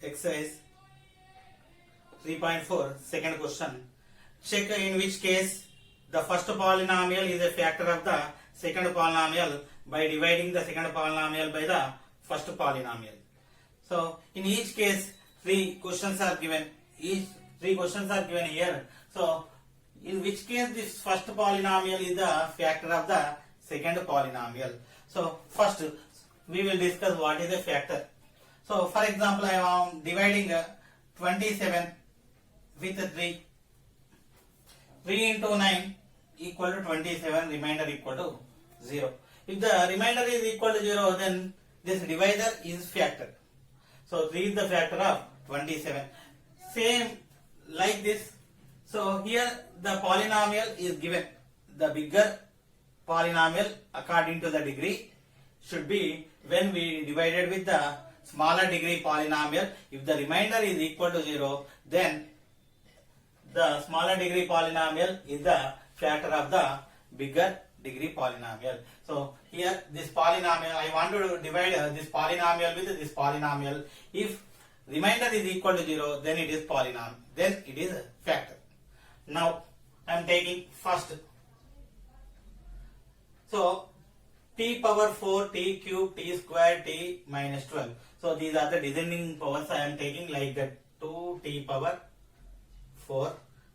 Exercise 3.4 second question. Check in which case the first polynomial is a factor of the second polynomial by dividing the second polynomial by the first polynomial. So in each case three questions are given. Three questions are given here. So in which case this first polynomial is the factor of the second polynomial. So first we will discuss what is a factor. So for example, I am dividing 27 with 3. 3 into 9 equal to 27, remainder equal to 0. If the remainder is equal to 0, then this divisor is factor. So 3 is the factor of 27. Same like this. So here the polynomial is given. The bigger polynomial according to the degree should be when we divided with the smaller degree polynomial. If the remainder is equal to 0, then the smaller degree polynomial is the factor of the bigger degree polynomial. So here this polynomial, I want to divide this polynomial with this polynomial. If remainder is equal to 0, then it is polynomial, then it is a factor. Now I am taking first. So t power 4, t cube, t square, t minus 12. So these are the descending powers I am taking like that. 2t power 4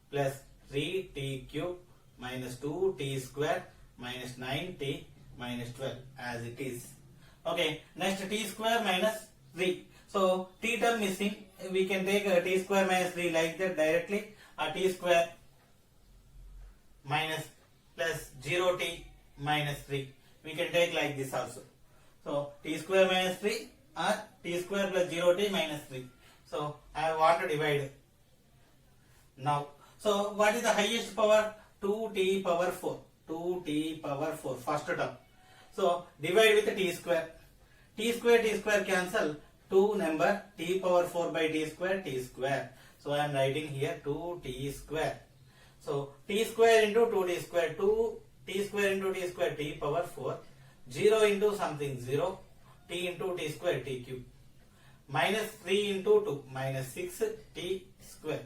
plus 3t cube minus 2t square minus 9t minus 12 as it is. Okay, next t square minus 3. So t term missing, we can take t square minus 3 like that directly, or t square minus plus 0t minus 3. We can take like this also. So t square minus 3 or t square plus 0t minus 3. So I want to divide now. So what is the highest power? 2t power 4. 2t power 4 first term. So divide with t square. T square cancel. 2 number t power 4 by t square. So I am writing here 2t square. So t square into 2t square, 2t square into t square, t power 4, 0 into something 0, t into t square, t cube, minus 3 into 2, minus 6 t square,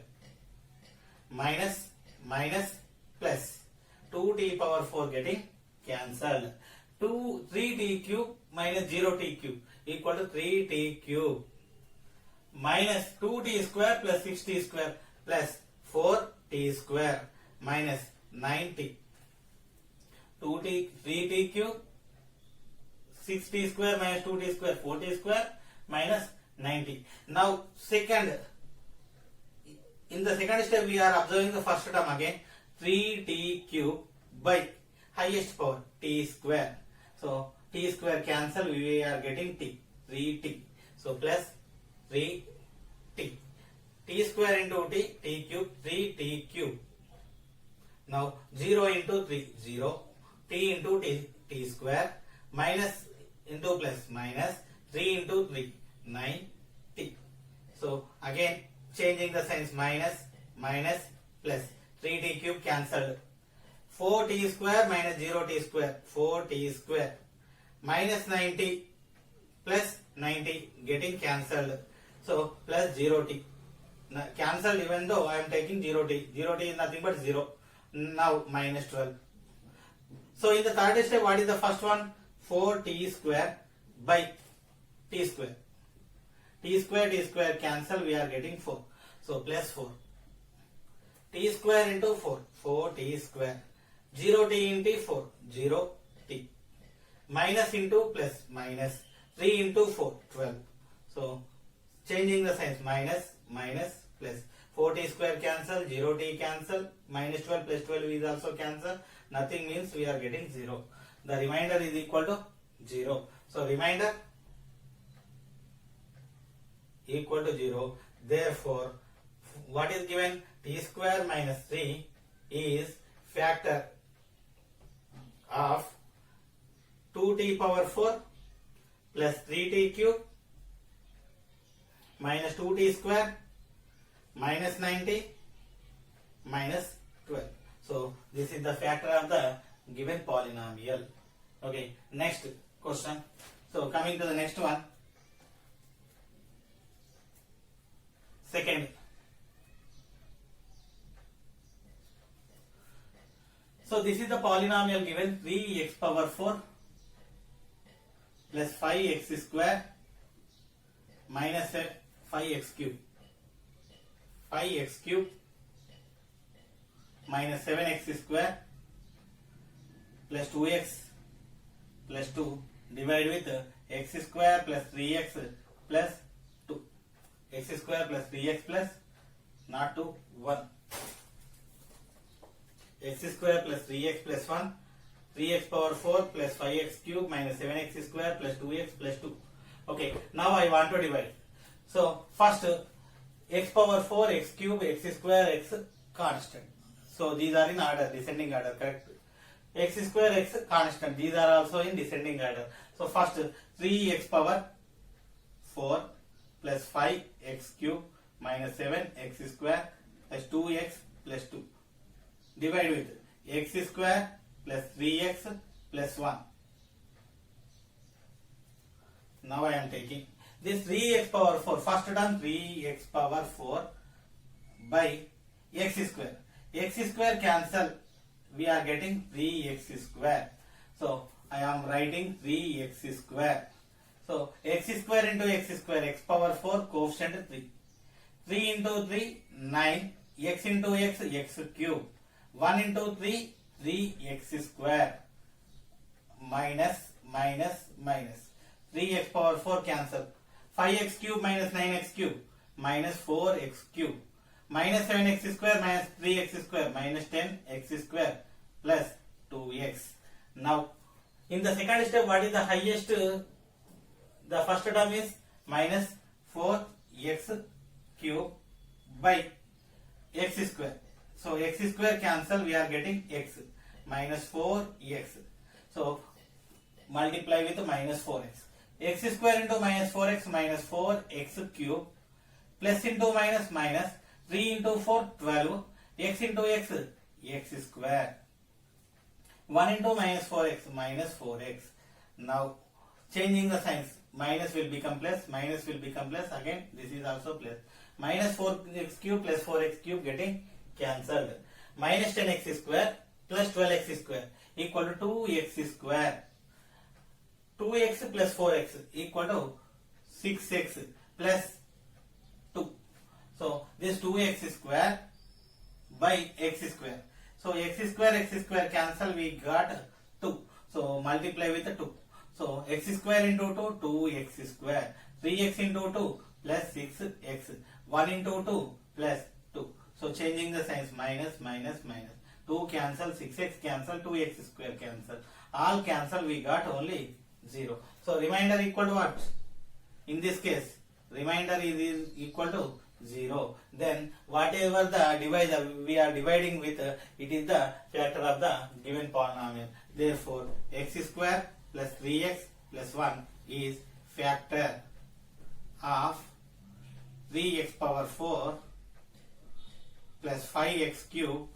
minus plus 2t power 4 getting cancelled. 3t cube minus 0t cube equal to 3t cube, minus 2t square plus 6t square plus 4t square minus 9t. 3t cube, 6t square minus 2t square, 4t square minus 9t. Now in the second step we are observing the first term again. 3t cube by highest power t square. So t square cancel, we are getting t, 3t. So plus 3t. T square into t, t cube, 3t cube. Now 0 into 3, 0. T into t square, minus into plus minus, 3 into 3, 9t. So again changing the signs, minus plus 3t cube cancelled. 4t square minus 0t square, 4t square, minus 9t plus 9t getting cancelled. So plus 0t. Cancelled even though I am taking 0t. 0t is nothing but 0. Now minus 12. So in the third step, what is the first one? 4t square by t square. T square cancel, we are getting 4. So plus 4. T square into 4, 4t square. 0t into 4, 0t. Minus into plus, minus. 3 into 4, 12. So changing the signs, minus plus. 4t square cancel, 0t cancel, minus 12 plus 12 is also cancel. Nothing means we are getting 0. The remainder is equal to 0. So remainder equal to 0. Therefore, what is given? T square minus 3 is factor of 2t power 4 plus 3t cube minus 2t square minus 9t minus 12. So this is the factor of the given polynomial. Okay, next question. So coming to the next one. second. So this is the polynomial given 3x power 4 plus 5x square minus 5x cube. 5x cube minus 7x square plus 2x plus 2 divide with x square plus 3x plus 2. X square plus 3x plus not 2 1. X square plus 3x plus 1. 3x power 4 plus 5x cube minus 7x square plus 2x plus 2. Okay, now I want to divide. So first x power 4, x cube, x square, x constant. So these are in order, descending order, correct? X square, x constant. These are also in descending order. So first 3x power 4 plus 5x cube minus 7x square plus 2x plus 2. Divide with x square plus 3x plus 1. Now I am taking this 3x power 4. First term 3x power 4 by x square. X square cancel. We are getting 3x square. So I am writing 3x square. So x square into x square. X power 4 coefficient 3. 3 into 3 9. X into x x cube. 1 into 3 3x square minus minus minus 3x power 4 cancel. 5x cube minus 9x cube minus 4x cube minus 7x square minus 3x square minus 10x square plus 2x. Now in the second step, what is the highest? The first term is minus 4x cube by x square. So x square cancel, we are getting x minus 4x. So multiply with minus 4x. X square into minus 4x minus 4x cube plus into minus minus 3 into 4 12 x into x x square. 1 into minus 4x minus 4x. Now changing the signs, minus will become plus, minus will become plus, again this is also plus. Minus 4x cube plus 4x cube getting cancelled. Minus 10x square plus 12x square equal to 2x square. 2x plus 4x equal to 6x plus 2. So this 2x square by x square. So x square cancel, we got 2. So multiply with 2. So x square into 2 2x square. 3x into 2 plus 6x. 1 into 2 plus 2. So changing the signs, minus minus minus. 2 cancel, 6x cancel, 2x square cancel. All cancel, we got only 0. So remainder equal to what? In this case, remainder is equal to 0. Then whatever the divisor we are dividing with, it is the factor of the given polynomial. Therefore, x square plus 3x plus 1 is factor of 3x power 4 plus 5x cube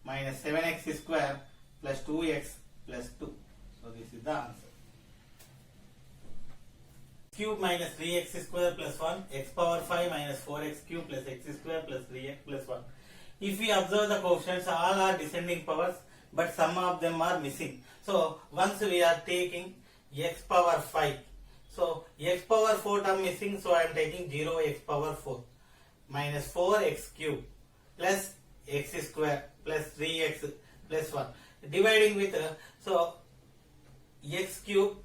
minus 7x square plus 2x plus 2. So this is the answer. Cube minus 3x square plus 1, x power 5 minus 4x cube plus x square plus 3x plus 1. If we observe the coefficients, all are descending powers, but some of them are missing. So once we are taking x power 5, so x power 4 term missing, so I am taking 0x power 4 minus 4x cube plus x square plus 3x plus 1. Dividing with, so x cube,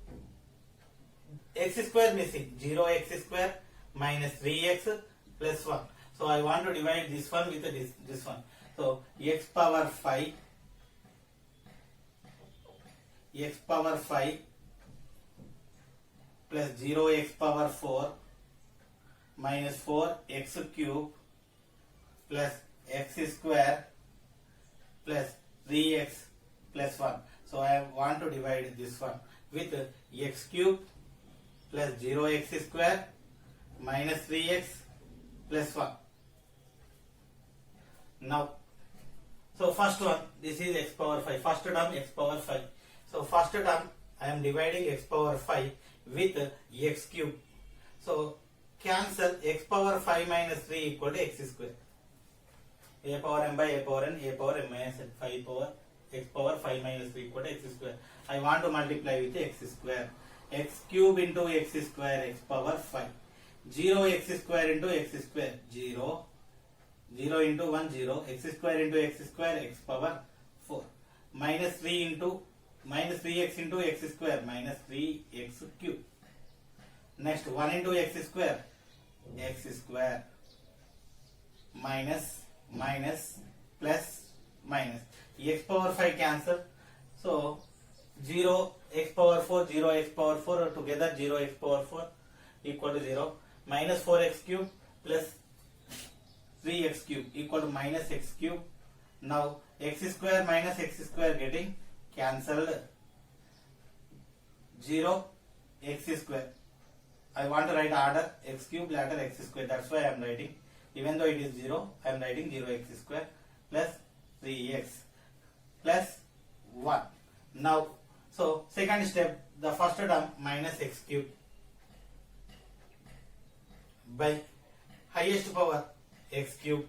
x square missing, 0x square minus 3x plus 1. So I want to divide this one with this one. So x power 5 plus 0x power 4 minus 4x cube plus x square plus 3x plus 1. So I want to divide this one with x cube plus 0x square minus 3x plus 1. Now, so first one, this is x power 5. First term x power 5. So first term I am dividing x power 5 with x cube. So cancel x power 5 minus 3 equal to x square. A power m by a power n, a power m minus n, 5 power x power 5 minus 3 equal to x square. I want to multiply with x square. X cube into x square, x power 5. 0 x square into x square, 0. 0 into 1, 0. X square into x square, x power 4. Minus 3 into minus 3x into x square, minus 3x cube. Next 1 into x square minus plus minus x power 5 cancel, so 0 x power 4 0 x power 4 together 0 x power 4 equal to 0, minus 4x cube plus 3x cube equal to minus x cube. Now x square minus x square getting cancelled, 0 x square. I want to write order x cube later x square, that's why I am writing, even though it is 0 I am writing 0 x square plus 3x plus 1. Now so second step, the first term minus x cube by highest power x cube,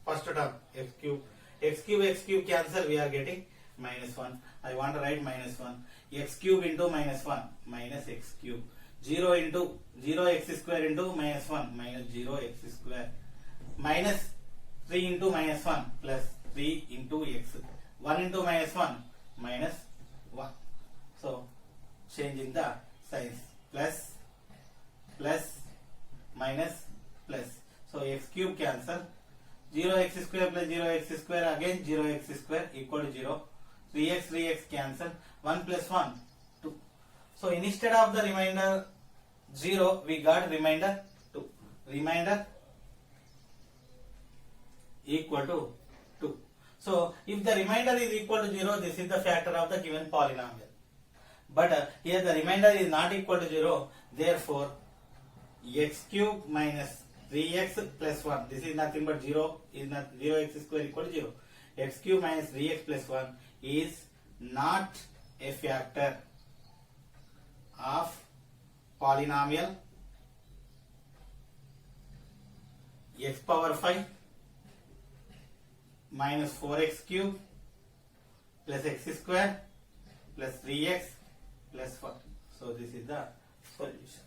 first term x cube cancel, we are getting minus 1. I want to write minus 1, x cube into minus 1 minus x cube, 0 into 0 x square into minus 1 minus 0 x square, minus 3 into minus 1 plus 3 into x, 1 into minus 1 minus 1. So changing the signs, plus minus plus. So x cube cancel, 0 x square plus 0 x square, again 0 x square equal to 0, 3x cancel, 1 plus 1 2. So instead of the remainder 0 we got remainder 2, remainder equal to 2. So if the remainder is equal to 0, this is the factor of the given polynomial. But here the remainder is not equal to 0, therefore x cube minus 3x plus 1, this is nothing but 0, is not 0 x square equal to 0. X cube minus 3x plus 1 is not a factor of polynomial x power 5 minus 4x cube plus x square plus 3x plus 1. So this is the solution.